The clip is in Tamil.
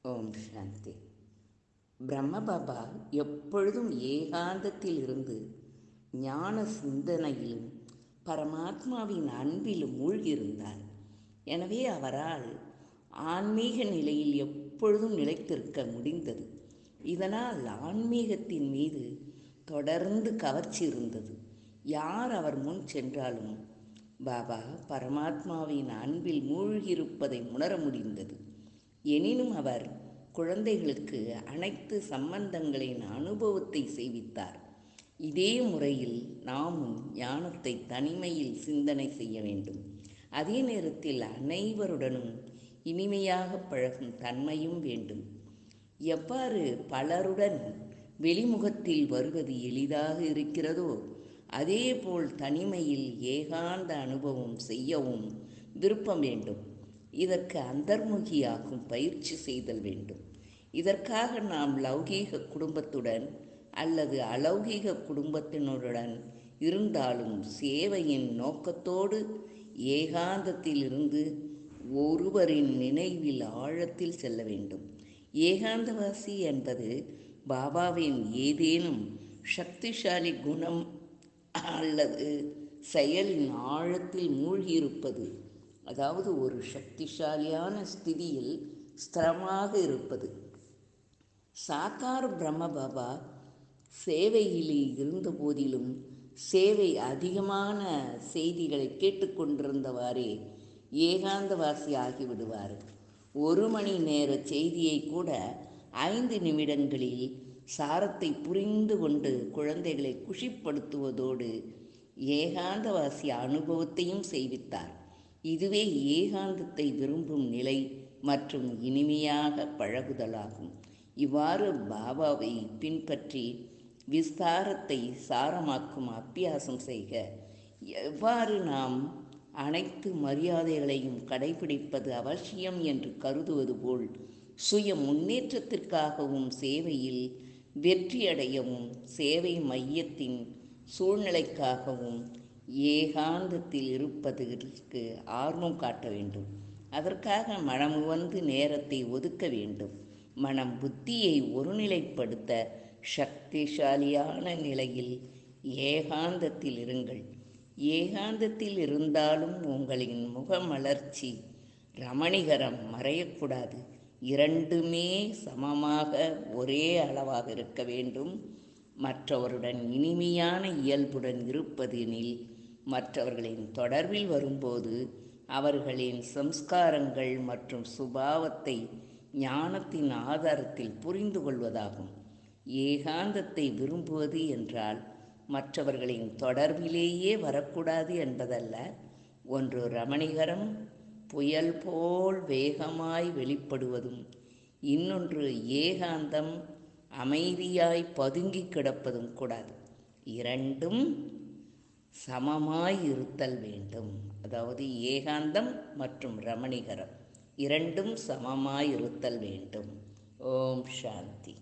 ஓம் சாந்தி. பிரம்மபாபா எப்பொழுதும் ஏகாந்தத்தில் இருந்து ஞான சிந்தனையிலும் பரமாத்மாவின் அன்பிலும் மூழ்கியிருந்தார். எனவே அவரால் ஆன்மீக நிலையில் எப்பொழுதும் நிலைத்திருக்க முடிந்தது. இதனால் ஆன்மீகத்தின் மீது தொடர்ந்து கவர்ச்சி இருந்தது. யார் அவர் முன் சென்றாலும் பாபா பரமாத்மாவின் அன்பில் மூழ்கியிருப்பதை உணர முடிந்தது. எனினும் அவர் குழந்தைகளுக்கு அனைத்து சம்பந்தங்களின் அனுபவத்தை செய்வித்தார். இதே முறையில் நாமும் ஞானத்தை தனிமையில் சிந்தனை செய்ய வேண்டும். அதே நேரத்தில் அனைவருடனும் இனிமையாக பழகும் தன்மையும் வேண்டும். எவ்வாறு பலருடன் வெளிமுகத்தில் வருவது எளிதாக இருக்கிறதோ அதேபோல் தனிமையில் ஏகாந்த அனுபவம் செய்யவும் விருப்பம் வேண்டும். இதற்கு அந்தர்முகியாகும் பயிற்சி செய்தல் வேண்டும். இதற்காக நாம் லௌகீக குடும்பத்துடன் அல்லது அலௌகீக குடும்பத்தினருடன் இருந்தாலும் சேவையின் நோக்கத்தோடு ஏகாந்தத்தில் இருந்து ஒருவரின் நினைவில் ஆழத்தில் செல்ல வேண்டும். ஏகாந்தவாசி என்பது பாபாவின் ஏதேனும் சக்திசாலி குணம் அல்லது செயலின் ஆழத்தில் மூழ்கியிருப்பது, அதாவது ஒரு சக்திசாலியான ஸ்திதியில் ஸ்திரமாக இருப்பது. சாக்கார் பிரம்மபாபா சேவையிலே இருந்த போதிலும் சேவை அதிகமான செய்திகளை கேட்டுக்கொண்டிருந்தவாறே ஏகாந்தவாசி ஆகிவிடுவார். 1 மணி நேர செய்தியை கூட 5 நிமிடங்களில் சாரத்தை புரிந்து கொண்டு குழந்தைகளை குஷிப்படுத்துவதோடு ஏகாந்தவாசி அனுபவத்தையும் செய்வித்தார். இதுவே ஏகாந்தத்தை விரும்பும் நிலை மற்றும் இனிமையாக பழகுதலாகும். இவ்வாறு பாபாவை பின்பற்றி விஸ்தாரத்தை சாரமாக்கும் அபியாசம் செய்க. எவ்வாறு நாம் அனைத்து மரியாதைகளையும் கடைபிடிப்பது அவசியம் என்று கருதுவது போல் சுய முன்னேற்றத்திற்காகவும் சேவையில் வெற்றியடையவும் சேவை மையத்தின் சூழ்நிலைக்காகவும் ஏகாந்தத்தில் இருப்பதற்கு ஆர்வம் காட்ட வேண்டும். அதற்காக மனமுவந்து நேரத்தை ஒதுக்க வேண்டும். மனம் புத்தியை ஒருநிலைப்படுத்த சக்திசாலியான நிலையில் ஏகாந்தத்தில் இருங்கள். ஏகாந்தத்தில் இருந்தாலும் உங்களின் முகமலர்ச்சி ரமணிகரம் மறையக்கூடாது. இரண்டுமே சமமாக ஒரே அளவாக இருக்க வேண்டும். மற்றவருடன் இனிமையான இயல்புடன் இருப்பதெனில் மற்றவர்களின் தொடர்பில் வரும்போது அவர்களின் சம்ஸ்காரங்கள் மற்றும் சுபாவத்தை ஞானத்தின் ஆதாரத்தில் புரிந்து கொள்வதாகும். ஏகாந்தத்தை விரும்புவது என்றால் மற்றவர்களின் தொடர்பிலேயே வரக்கூடாது என்பதல்ல. ஒன்று ரமணிகரம் புயல் போல் வேகமாய் வெளிப்படுவதும், இன்னொன்று ஏகாந்தம் அமைதியாய் பதுங்கி கிடப்பதும் கூடாது. இரண்டும் சமமாய் இருத்தல் வேண்டும். அதாவது ஏகாந்தம் மற்றும் ரமணிகரம் இரண்டும் சமமாய் இருத்தல் வேண்டும். ஓம் சாந்தி.